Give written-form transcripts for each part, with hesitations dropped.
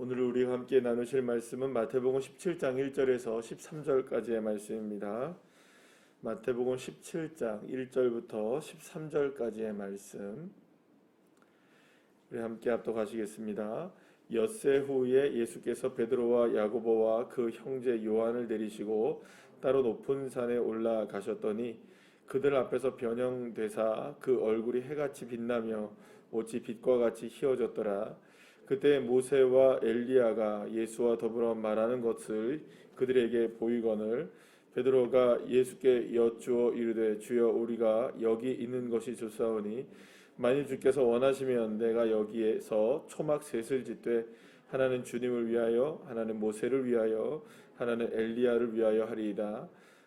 오늘 우리가 함께 나누실 말씀은 마태복음 17장 1절에서 13절까지의 말씀입니다. 마태복음 17장 1절부터 13절까지의 말씀 우리 함께 합독하시겠습니다. 엿새 후에 예수께서 베드로와 야고보와 그 형제 요한을 내리시고 따로 높은 산에 올라가셨더니 그들 앞에서 변형되사 그 얼굴이 해같이 빛나며 옷이 빛과 같이 희어졌더라. 그때 모세와 엘리야가 예수와 더불어 말하는 것을 그들에게 보이거늘 베드로가 예수께 여쭈어 이르되 주여 우리가 여기 있는 것이 좋사오니 만일 주께서 원하시면 내가 여기에서 초막 셋을 짓되 하나는 주님을 위하여 하나는 모세를 위하여 하나는 엘리야를 위하여 하리이다.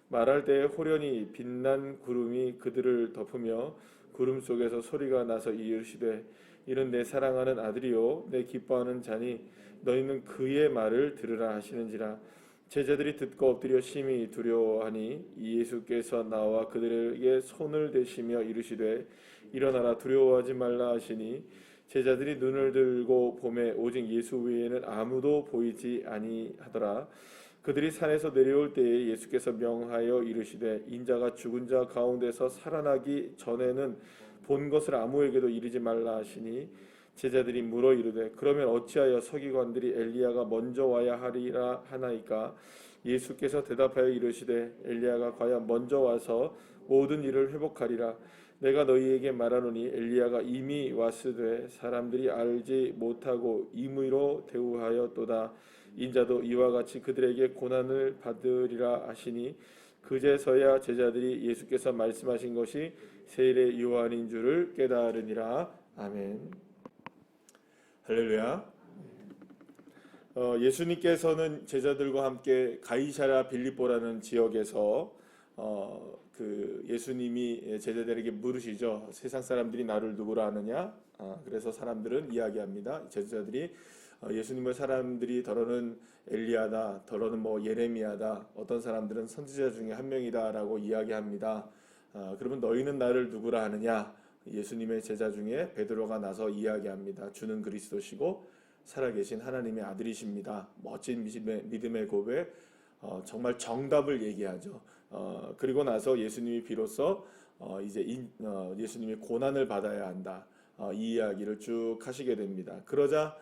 말할 때에 호련히 빛난 구름이 그들을 덮으며 구름 속에서 소리가 나서 이르시되 이는 내 사랑하는 아들이요 내 기뻐하는 자니 너희는 그의 말을 들으라 하시는지라. 제자들이 듣고 엎드려 심히 두려워하니 예수께서 나와 그들에게 손을 대시며 이르시되 일어나라 두려워하지 말라 하시니 제자들이 눈을 들고 보매 오직 예수 외에는 아무도 보이지 아니하더라. 그들이 산에서 내려올 때에 예수께서 명하여 이르시되 인자가 죽은 자 가운데서 살아나기 전에는 본 것을 아무에게도 이르지 말라 하시니 제자들이 물어 이르되 그러면 어찌하여 서기관들이 엘리야가 먼저 와야 하리라 하나이까. 예수께서 대답하여 이르시되 엘리야가 과연 먼저 와서 모든 일을 회복하리라. 내가 너희에게 말하노니 엘리야가 이미 왔으되 사람들이 알지 못하고 임의로 대우하였도다. 인자도 이와 같이 그들에게 고난을 받으리라 하시니 그제서야 제자들이 예수께서 말씀하신 것이 세례 요한인 줄을 깨달으니라. 아멘. 할렐루야. 예수님께서는 제자들과 함께 가이사랴 빌립보라는 지역에서 예수님이 제자들에게 물으시죠. 세상 사람들이 나를 누구라 하느냐? 그래서 사람들은 이야기합니다. 제자들이 예수님을 사람들이 더러는 엘리야다, 더러는 뭐 예레미야다, 어떤 사람들은 선지자 중에 한 명이다라고 이야기합니다. 그러면 너희는 나를 누구라 하느냐? 예수님의 제자 중에 베드로가 나서 이야기합니다. 주는 그리스도시고 살아계신 하나님의 아들이십니다. 멋진 믿음의 고백, 정말 정답을 얘기하죠. 그리고 나서 예수님이 비로소 예수님이 고난을 받아야 한다. 이 이야기를 쭉 하시게 됩니다. 그러자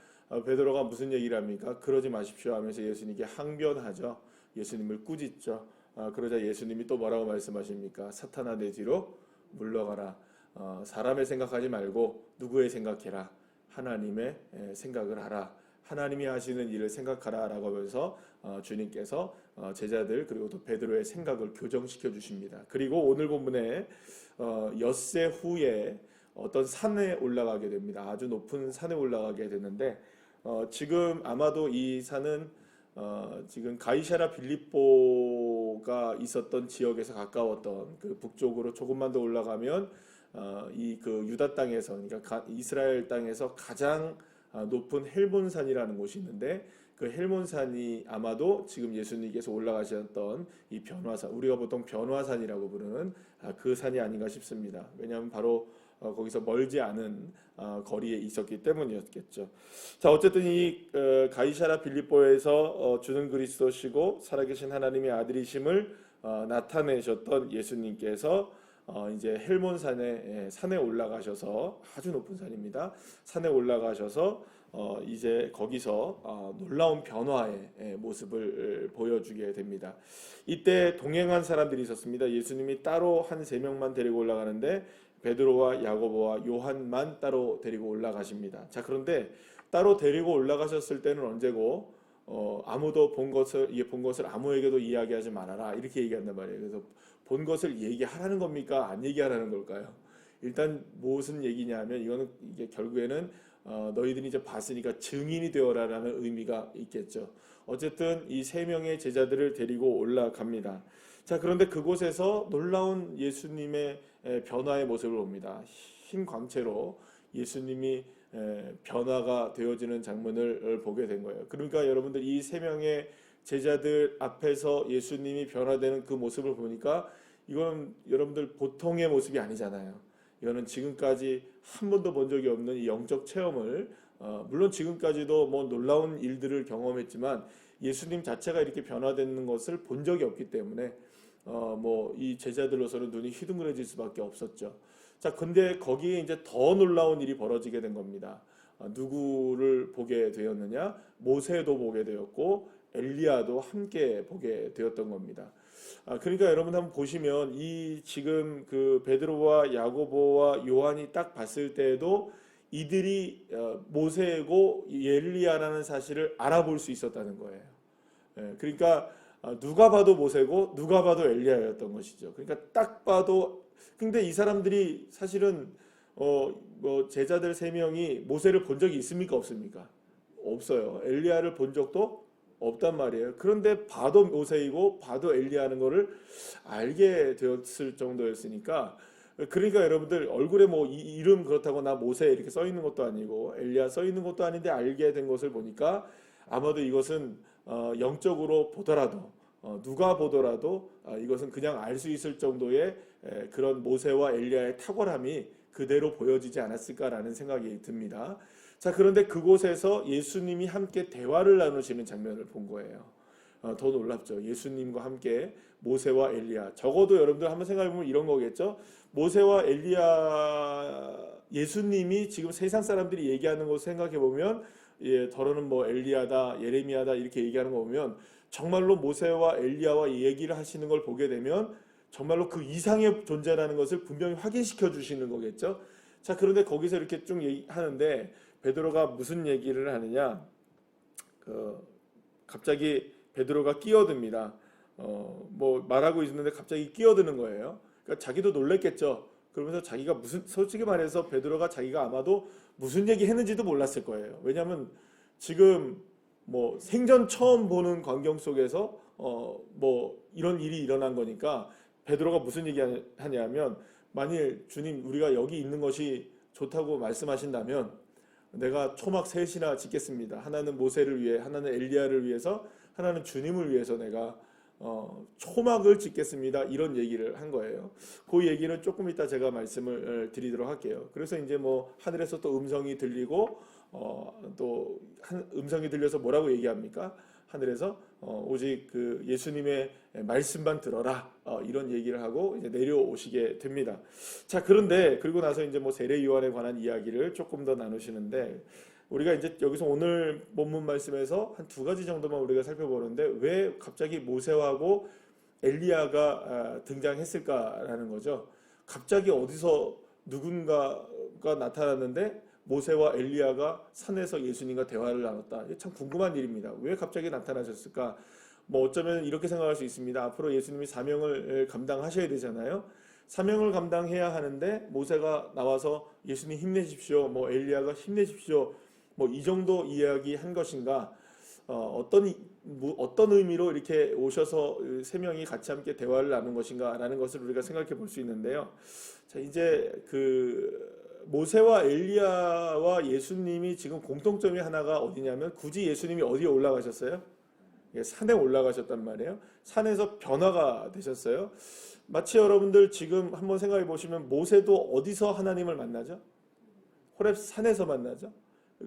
베드로가 무슨 얘기를 합니까? 그러지 마십시오 하면서 예수님께 항변하죠. 예수님을 꾸짖죠. 그러자 예수님이 또 뭐라고 말씀하십니까? 사탄아 내 뒤로 물러가라. 사람의 생각하지 말고 누구의 생각해라. 하나님의 생각을 하라. 하나님이 하시는 일을 생각하라 라고 하면서 주님께서 제자들 그리고 또 베드로의 생각을 교정시켜 주십니다. 그리고 오늘 본문에 엿새 후에 어떤 산에 올라가게 됩니다. 아주 높은 산에 올라가게 되는데 지금 아마도 이 산은 지금 가이사랴 빌립보가 있었던 지역에서 가까웠던 그 북쪽으로 조금만 더 올라가면 그 유다 땅에서 그러니까 이스라엘 땅에서 가장 높은 헬몬산이라는 곳이 있는데 그 헬몬산이 아마도 지금 예수님께서 올라가셨던 이 변화산, 우리가 보통 변화산이라고 부르는 그 산이 아닌가 싶습니다. 왜냐하면 바로 거기서 멀지 않은 거리에 있었기 때문이었겠죠. 자, 어쨌든 이 가이사랴 빌립보에서 주는 그리스도시고 살아계신 하나님의 아들이심을 나타내셨던 예수님께서 이제 헬몬산에 산에 올라가셔서 아주 높은 산입니다. 산에 올라가셔서 이제 거기서 놀라운 변화의 모습을 보여주게 됩니다. 이때 동행한 사람들이 있었습니다. 예수님이 따로 한 3명만 데리고 올라가는데 베드로와 야고보와 요한만 따로 데리고 올라가십니다. 자, 그런데 따로 데리고 올라가셨을 때는 언제고 아무도 본 것을 아무에게도 이야기하지 말아라 이렇게 얘기한단 말이에요. 그래서 본 것을 얘기하라는 겁니까? 안 얘기하라는 걸까요? 일단 무슨 얘기냐면 이게 결국에는 너희들이 이제 봤으니까 증인이 되어라라는 의미가 있겠죠. 어쨌든 이 3명의 제자들을 데리고 올라갑니다. 자, 그런데 그곳에서 놀라운 예수님의 변화의 모습을 봅니다. 흰 광채로 예수님이 변화가 되어지는 장면을 보게 된 거예요. 그러니까 여러분들 이 3명의 제자들 앞에서 예수님이 변화되는 그 모습을 보니까 이건 여러분들 보통의 모습이 아니잖아요. 이거는 지금까지 한 번도 본 적이 없는 이 영적 체험을 물론 지금까지도 뭐 놀라운 일들을 경험했지만 예수님 자체가 이렇게 변화되는 것을 본 적이 없기 때문에 뭐 이 제자들로서는 눈이 휘둥그레질 수밖에 없었죠. 자, 근데 거기에 이제 더 놀라운 일이 벌어지게 된 겁니다. 누구를 보게 되었느냐? 모세도 보게 되었고 엘리야도 함께 보게 되었던 겁니다. 그러니까 여러분 한번 보시면 이 지금 그 베드로와 야고보와 요한이 딱 봤을 때에도 이들이 모세고 엘리야라는 사실을 알아볼 수 있었다는 거예요. 그러니까 누가 봐도 모세고 누가 봐도 엘리야였던 것이죠. 그러니까 딱 봐도, 근데 이 사람들이 사실은 뭐 제자들 3명이 모세를 본 적이 있습니까 없습니까? 없어요. 엘리야를 본 적도 없단 말이에요. 그런데 봐도 모세이고 봐도 엘리야하는 거를 알게 되었을 정도였으니까, 그러니까 여러분들 얼굴에 뭐 이름 그렇다고 나 모세 이렇게 써 있는 것도 아니고 엘리야 써 있는 것도 아닌데 알게 된 것을 보니까 아마도 이것은 영적으로 보더라도 누가 보더라도 이것은 그냥 알 수 있을 정도의 그런 모세와 엘리야의 탁월함이 그대로 보여지지 않았을까라는 생각이 듭니다. 자, 그런데 그곳에서 예수님이 함께 대화를 나누시는 장면을 본 거예요. 더 놀랍죠. 예수님과 함께 모세와 엘리야. 적어도 여러분들 한번 생각해보면 이런 거겠죠. 모세와 엘리야, 예수님이 지금 세상 사람들이 얘기하는 것을 생각해보면 더러는 뭐 엘리야다, 예레미야다 이렇게 얘기하는 거 보면 정말로 모세와 엘리야와 얘기를 하시는 걸 보게 되면 정말로 그 이상의 존재라는 것을 분명히 확인시켜 주시는 거겠죠. 자, 그런데 거기서 이렇게 쭉 얘기하는데 베드로가 무슨 얘기를 하느냐? 갑자기 베드로가 끼어듭니다. 뭐 말하고 있는데 갑자기 끼어드는 거예요. 그러니까 자기도 놀랬겠죠. 그러면서 자기가 무슨, 솔직히 말해서 베드로가 자기가 아마도 무슨 얘기 했는지도 몰랐을 거예요. 왜냐하면 지금 뭐 생전 처음 보는 광경 속에서 뭐 이런 일이 일어난 거니까 베드로가 무슨 얘기 하냐면, 만일 주님 우리가 여기 있는 것이 좋다고 말씀하신다면 내가 초막 셋이나 짓겠습니다. 하나는 모세를 위해, 하나는 엘리야를 위해서, 하나는 주님을 위해서 내가 초막을 짓겠습니다. 이런 얘기를 한 거예요. 그 얘기는 조금 이따 제가 말씀을 드리도록 할게요. 그래서 이제 뭐 하늘에서 또 음성이 들리고 또 음성이 들려서 뭐라고 얘기합니까? 하늘에서 오직 그 예수님의 말씀만 들어라, 이런 얘기를 하고 이제 내려오시게 됩니다. 자, 그런데 그리고 나서 이제 뭐 세례 요한에 관한 이야기를 조금 더 나누시는데, 우리가 이제 여기서 오늘 본문 말씀에서 한 2가지 정도만 우리가 살펴보는데 왜 갑자기 모세하고 엘리야가 등장했을까라는 거죠. 갑자기 어디서 누군가가 나타났는데 모세와 엘리야가 산에서 예수님과 대화를 나눴다. 참 궁금한 일입니다. 왜 갑자기 나타나셨을까? 뭐 어쩌면 이렇게 생각할 수 있습니다. 앞으로 예수님이 사명을 감당하셔야 되잖아요. 사명을 감당해야 하는데 모세가 나와서 예수님 힘내십시오, 뭐 엘리야가 힘내십시오, 뭐 이 정도 이야기 한 것인가? 어떤 의미로 이렇게 오셔서 3명이 같이 함께 대화를 나눈 것인가라는 것을 우리가 생각해 볼 수 있는데요. 자, 이제 그 모세와 엘리야와 예수님이 지금 공통점이 하나가 어디냐면, 굳이 예수님이 어디에 올라가셨어요? 산에 올라가셨단 말이에요. 산에서 변화가 되셨어요. 마치 여러분들 지금 한번 생각해 보시면 모세도 어디서 하나님을 만나죠? 호렙 산에서 만나죠.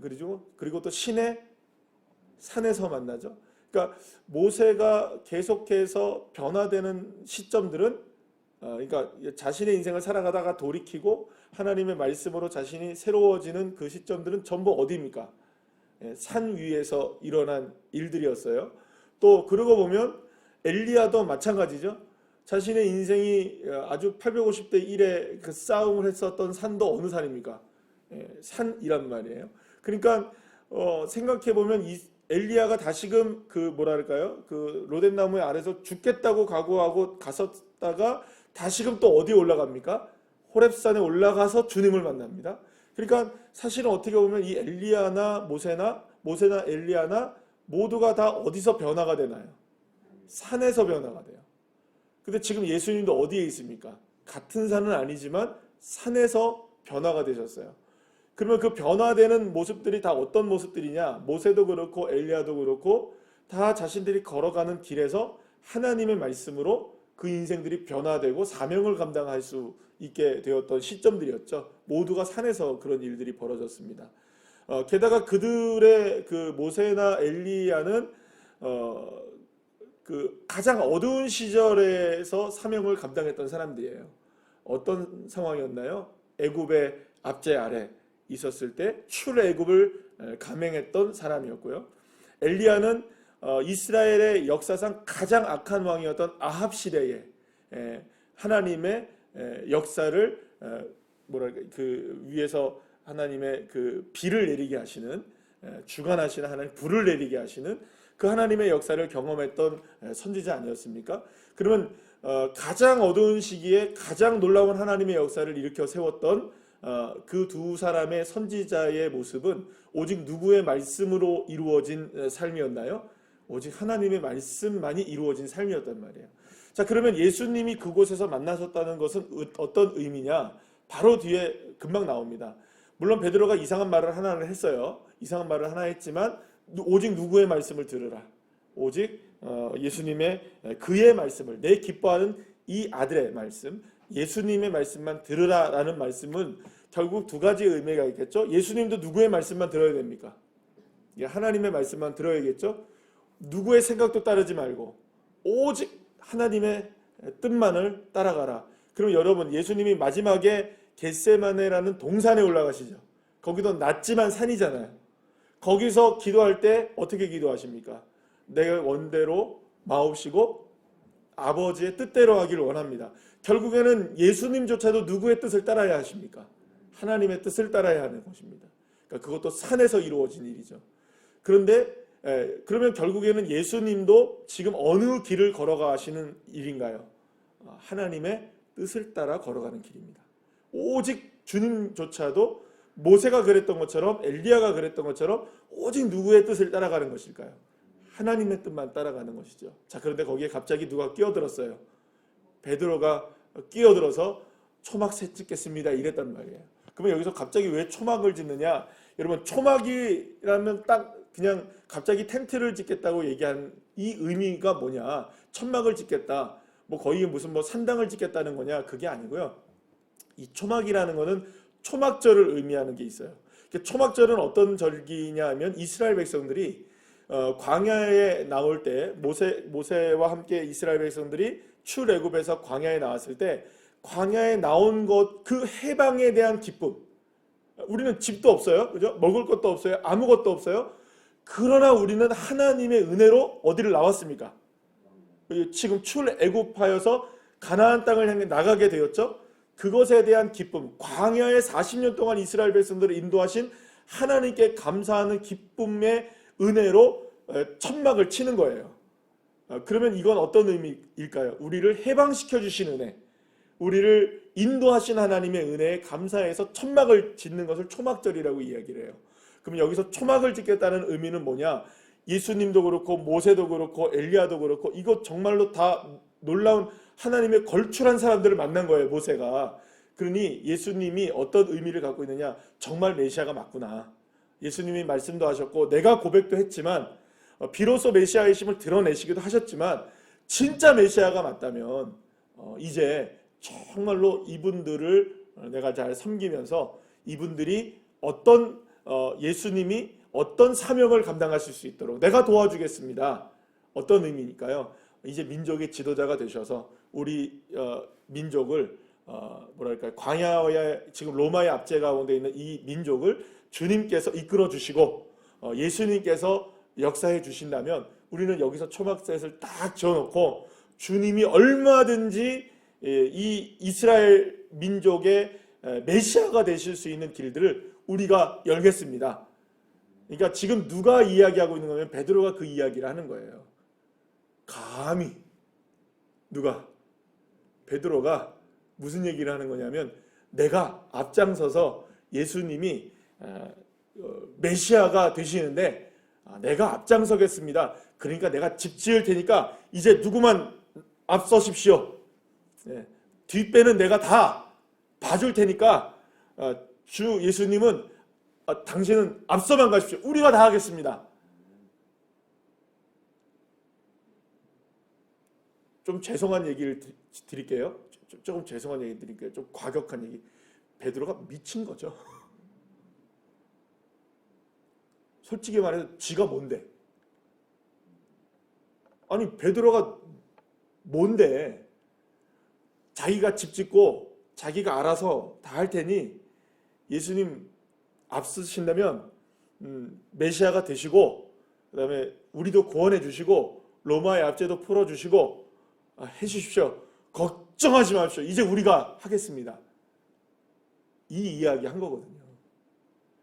그리고 또 시내 산에서 만나죠. 그러니까 모세가 계속해서 변화되는 시점들은 그러니까 자신의 인생을 살아가다가 돌이키고 하나님의 말씀으로 자신이 새로워지는 그 시점들은 전부 어디입니까? 산 위에서 일어난 일들이었어요. 또 그러고 보면 엘리야도 마찬가지죠. 자신의 인생이 아주 850대 1의 그 싸움을 했었던 산도 어느 산입니까? 산이란 말이에요. 그러니까 생각해 보면 이 엘리야가 다시금 그 뭐랄까요? 그 로뎀나무의 아래서 죽겠다고 각오하고 갔었다가 다시금 또 어디에 올라갑니까? 호렙산에 올라가서 주님을 만납니다. 그러니까 사실은 어떻게 보면 이 엘리야나 모세나 엘리야나 모두가 다 어디서 변화가 되나요? 산에서 변화가 돼요. 근데 지금 예수님도 어디에 있습니까? 같은 산은 아니지만 산에서 변화가 되셨어요. 그러면 그 변화되는 모습들이 다 어떤 모습들이냐? 모세도 그렇고 엘리야도 그렇고 다 자신들이 걸어가는 길에서 하나님의 말씀으로 그 인생들이 변화되고 사명을 감당할 수 있게 되었던 시점들이었죠. 모두가 산에서 그런 일들이 벌어졌습니다. 게다가 그들의 그 모세나 엘리야는 그 가장 어두운 시절에서 사명을 감당했던 사람들이에요. 어떤 상황이었나요? 애굽의 압제 아래 있었을 때 출애굽을 감행했던 사람이었고요. 엘리야는 이스라엘의 역사상 가장 악한 왕이었던 아합 시대에 하나님의 역사를 뭐랄까 그 위에서 하나님의 그 비를 내리게 하시는 주관하시는 하나님 불을 내리게 하시는 그 하나님의 역사를 경험했던 선지자 아니었습니까? 그러면 가장 어두운 시기에 가장 놀라운 하나님의 역사를 일으켜 세웠던 그 두 사람의 선지자의 모습은 오직 누구의 말씀으로 이루어진 삶이었나요? 오직 하나님의 말씀만이 이루어진 삶이었단 말이에요. 자, 그러면 예수님이 그곳에서 만나셨다는 것은 어떤 의미냐? 바로 뒤에 금방 나옵니다. 물론 베드로가 이상한 말을 하나를 했어요. 이상한 말을 하나 했지만 오직 누구의 말씀을 들으라. 오직 예수님의 그의 말씀을, 내 기뻐하는 이 아들의 말씀, 예수님의 말씀만 들으라라는 말씀은 결국 두 가지 의미가 있겠죠. 예수님도 누구의 말씀만 들어야 됩니까? 하나님의 말씀만 들어야겠죠. 누구의 생각도 따르지 말고 오직 하나님의 뜻만을 따라가라. 그럼 여러분, 예수님이 마지막에 겟세마네라는 동산에 올라가시죠. 거기도 낮지만 산이잖아요. 거기서 기도할 때 어떻게 기도하십니까? 내 원대로 마옵시고 아버지의 뜻대로 하기를 원합니다. 결국에는 예수님조차도 누구의 뜻을 따라야 하십니까? 하나님의 뜻을 따라야 하는 것입니다. 그러니까 그것도 산에서 이루어진 일이죠. 그런데 그러면 결국에는 예수님도 지금 어느 길을 걸어가시는 일인가요? 하나님의 뜻을 따라 걸어가는 길입니다. 오직 주님조차도 모세가 그랬던 것처럼 엘리야가 그랬던 것처럼 오직 누구의 뜻을 따라가는 것일까요? 하나님의 뜻만 따라가는 것이죠. 자, 그런데 거기에 갑자기 누가 끼어들었어요. 베드로가 끼어들어서 초막새 짓겠습니다 이랬단 말이에요. 그러면 여기서 갑자기 왜 초막을 짓느냐? 여러분, 초막이라면 딱 그냥 갑자기 텐트를 짓겠다고 얘기한 이 의미가 뭐냐? 천막을 짓겠다. 뭐 거의 무슨 뭐 산당을 짓겠다는 거냐? 그게 아니고요. 이 초막이라는 거는 초막절을 의미하는 게 있어요. 초막절은 어떤 절기냐 하면 이스라엘 백성들이 광야에 나올 때 모세와 함께 이스라엘 백성들이 출애굽에서 광야에 나왔을 때 광야에 나온 것 그 해방에 대한 기쁨. 우리는 집도 없어요. 그죠? 먹을 것도 없어요. 아무것도 없어요. 그러나 우리는 하나님의 은혜로 어디를 나왔습니까? 지금 출애굽하여서 가나안 땅을 향해 나가게 되었죠. 그것에 대한 기쁨, 광야에 40년 동안 이스라엘 백성들을 인도하신 하나님께 감사하는 기쁨의 은혜로 천막을 치는 거예요. 그러면 이건 어떤 의미일까요? 우리를 해방시켜 주신 은혜, 우리를 인도하신 하나님의 은혜에 감사해서 천막을 짓는 것을 초막절이라고 이야기를 해요. 그럼 여기서 초막을 짓겠다는 의미는 뭐냐? 예수님도 그렇고 모세도 그렇고 엘리야도 그렇고 이거 정말로 다 놀라운 하나님의 걸출한 사람들을 만난 거예요, 모세가. 그러니 예수님이 어떤 의미를 갖고 있느냐? 정말 메시아가 맞구나. 예수님이 말씀도 하셨고 내가 고백도 했지만 비로소 메시아이심을 드러내시기도 하셨지만 진짜 메시아가 맞다면 이제 정말로 이분들을 내가 잘 섬기면서 이분들이 예수님이 어떤 사명을 감당하실 수 있도록 내가 도와주겠습니다. 어떤 의미니까요? 이제 민족의 지도자가 되셔서 우리 민족을 뭐랄까요? 광야에 지금 로마의 압제 가운데 있는 이 민족을 주님께서 이끌어 주시고 예수님께서 역사해 주신다면 우리는 여기서 초막셋을 딱 지어놓고 주님이 얼마든지 이 이스라엘 민족의 메시아가 되실 수 있는 길들을 우리가 열겠습니다. 그러니까 지금 누가 이야기하고 있는 거면 베드로가 그 이야기를 하는 거예요. 감히 누가? 베드로가 무슨 얘기를 하는 거냐면 내가 앞장서서 예수님이 메시아가 되시는데 내가 앞장서겠습니다. 그러니까 내가 집 지을 테니까 이제 누구만 앞서십시오. 뒷배는 내가 다 봐줄 테니까 주 예수님은 당신은 앞서만 가십시오. 우리가 다 하겠습니다. 좀 죄송한 얘기를 드릴게요. 조금 죄송한 얘기 드릴게요. 좀 과격한 얘기. 베드로가 미친 거죠. 솔직히 말해서 지가 뭔데? 아니 베드로가 뭔데? 자기가 집 짓고 자기가 알아서 다 할 테니 예수님 앞서신다면 메시아가 되시고 그다음에 우리도 구원해 주시고 로마의 압제도 풀어 주시고 해 주십시오. 걱정하지 마십시오. 이제 우리가 하겠습니다. 이 이야기 한 거거든요.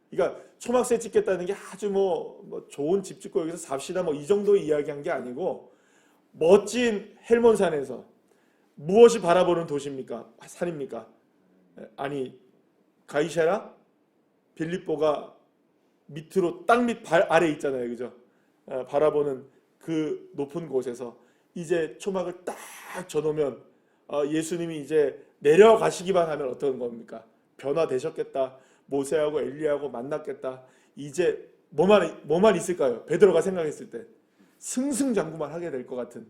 그러니까 초막새 짓겠다는 게 아주 뭐 좋은 집 짓고 여기서 삽시다 뭐 이 정도 이야기한 게 아니고 멋진 헬몬산에서 무엇이 바라보는 도시입니까? 산입니까? 아니 가이사랴 빌립보가 밑으로 땅 밑 발 아래 있잖아요, 그죠? 바라보는 그 높은 곳에서 이제 초막을 딱 져놓으면 예수님이 이제 내려가시기만 하면 어떤 겁니까? 변화되셨겠다. 모세하고 엘리야하고 만났겠다. 이제 뭐만 있을까요? 베드로가 생각했을 때 승승장구만 하게 될 것 같은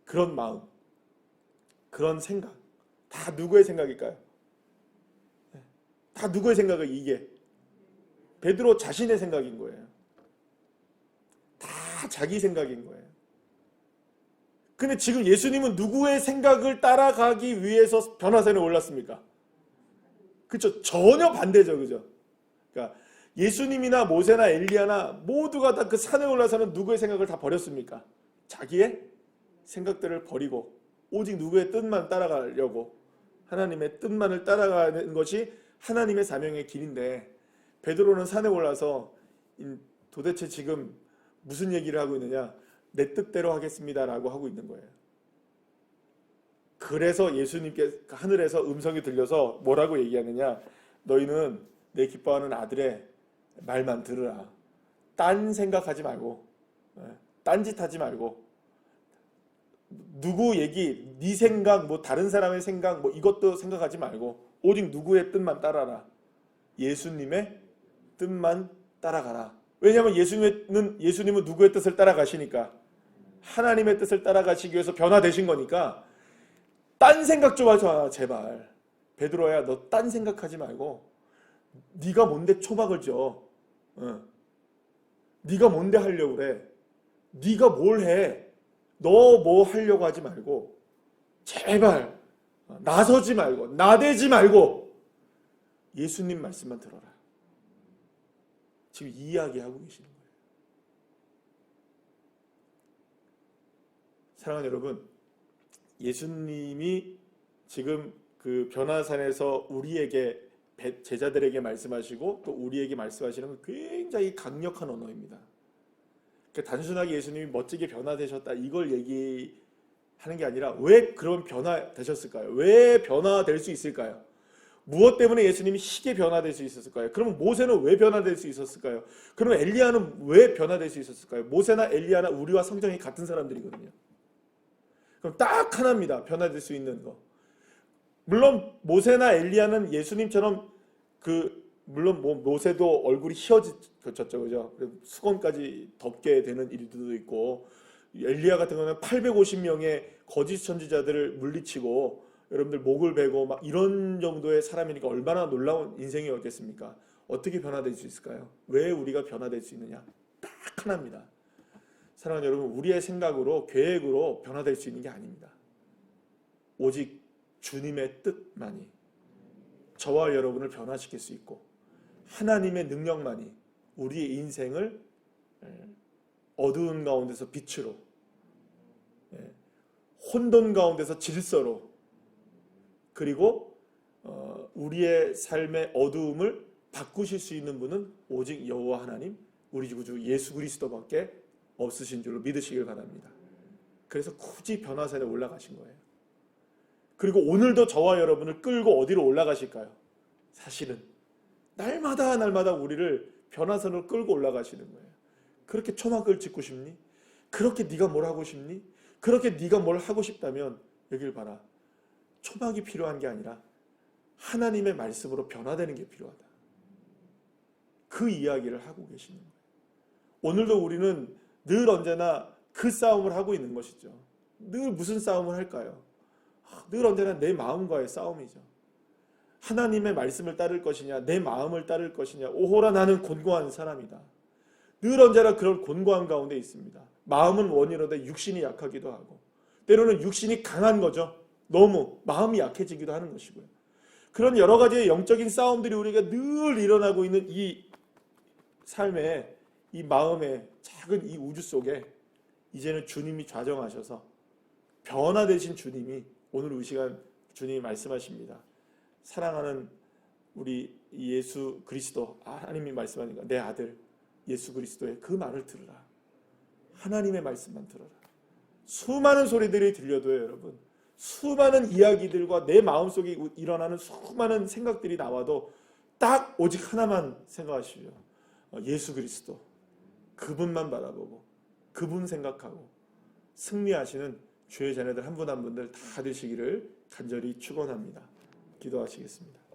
그런 마음, 그런 생각. 다 누구의 생각일까요? 다 누구의 생각을 이게? 베드로 자신의 생각인 거예요. 다 자기 생각인 거예요. 근데 지금 예수님은 누구의 생각을 따라가기 위해서 변화산에 올랐습니까? 그렇죠. 전혀 반대죠. 그죠? 그러니까 예수님이나 모세나 엘리야나 모두가 다 그 산에 올라서는 누구의 생각을 다 버렸습니까? 자기의 생각들을 버리고 오직 누구의 뜻만 따라가려고 하나님의 뜻만을 따라가는 것이 하나님의 사명의 길인데 베드로는 산에 올라서 도대체 지금 무슨 얘기를 하고 있느냐? 내 뜻대로 하겠습니다라고 하고 있는 거예요. 그래서 예수님께 하늘에서 음성이 들려서 뭐라고 얘기하느냐? 너희는 내 기뻐하는 아들의 말만 들으라. 딴 생각하지 말고, 딴짓하지 말고, 누구 얘기, 네 생각, 뭐 다른 사람의 생각, 뭐 이것도 생각하지 말고 오직 누구의 뜻만 따라라. 예수님의 뜻만 따라가라. 왜냐하면 예수님은 누구의 뜻을 따라가시니까 하나님의 뜻을 따라가시기 위해서 변화되신 거니까 딴 생각 좀 하지 마 제발. 베드로야 너 딴 생각하지 말고 네가 뭔데 초막을 져. 네가 뭔데 하려고 그래. 네가 뭘 해. 너 뭐 하려고 하지 말고 제발 나서지 말고 나대지 말고 예수님 말씀만 들어라. 지금 이 이야기하고 계시는 거예요. 사랑하는 여러분, 예수님이 지금 그 변화산에서 우리에게 제자들에게 말씀하시고 또 우리에게 말씀하시는 건 굉장히 강력한 언어입니다. 그러니까 단순하게 예수님이 멋지게 변화되셨다 이걸 얘기하는 게 아니라 왜 그런 변화되셨을까요? 왜 변화될 수 있을까요? 무엇 때문에 예수님이 희게 변화될 수 있었을까요? 그러면 모세는 왜 변화될 수 있었을까요? 그러면 엘리야는 왜 변화될 수 있었을까요? 모세나 엘리야나 우리와 성경이 같은 사람들이거든요. 그럼 딱 하나입니다. 변화될 수 있는 거. 물론 모세나 엘리야는 예수님처럼 물론 모세도 얼굴이 휘어졌죠, 그죠? 수건까지 덮게 되는 일들도 있고 엘리야 같은 경우는 850명의 거짓 선지자들을 물리치고 여러분들 목을 베고 막 이런 정도의 사람이니까 얼마나 놀라운 인생이었겠습니까? 어떻게 변화될 수 있을까요? 왜 우리가 변화될 수 있느냐? 딱 하나입니다. 사랑하는 여러분, 우리의 생각으로 계획으로 변화될 수 있는 게 아닙니다. 오직 주님의 뜻만이 저와 여러분을 변화시킬 수 있고 하나님의 능력만이 우리의 인생을 어두운 가운데서 빛으로 혼돈 가운데서 질서로 그리고 우리의 삶의 어두움을 바꾸실 수 있는 분은 오직 여호와 하나님 우리 구주 예수 그리스도밖에 없으신 줄로 믿으시길 바랍니다. 그래서 굳이 변화산에 올라가신 거예요. 그리고 오늘도 저와 여러분을 끌고 어디로 올라가실까요? 사실은 날마다 우리를 변화산으로 끌고 올라가시는 거예요. 그렇게 초막을 짓고 싶니? 그렇게 네가 뭘 하고 싶니? 그렇게 네가 뭘 하고 싶다면 여길 봐라. 초막이 필요한 게 아니라 하나님의 말씀으로 변화되는 게 필요하다. 그 이야기를 하고 계시는 거예요. 오늘도 우리는 늘 언제나 그 싸움을 하고 있는 것이죠. 늘 무슨 싸움을 할까요? 늘 언제나 내 마음과의 싸움이죠. 하나님의 말씀을 따를 것이냐 내 마음을 따를 것이냐. 오호라 나는 곤고한 사람이다. 늘 언제나 그런 곤고한 가운데 있습니다. 마음은 원이로되 육신이 약하기도 하고 때로는 육신이 강한 거죠. 너무 마음이 약해지기도 하는 것이고요. 그런 여러 가지의 영적인 싸움들이 우리가 늘 일어나고 있는 이 삶의 이 마음의 작은 이 우주 속에 이제는 주님이 좌정하셔서 변화되신 주님이 오늘 이 시간 주님이 말씀하십니다. 사랑하는 우리 예수 그리스도, 하나님이 말씀하니까 내 아들 예수 그리스도의 그 말을 들으라. 하나님의 말씀만 들어라. 수많은 소리들이 들려도요, 여러분. 수많은 이야기들과 내 마음속에 일어나는 수많은 생각들이 나와도 딱 오직 하나만 생각하시오. 예수 그리스도. 그분만 바라보고 그분 생각하고 승리하시는 주의 자녀들 한 분 한 분들 다 되시기를 간절히 축원합니다. 기도하시겠습니다.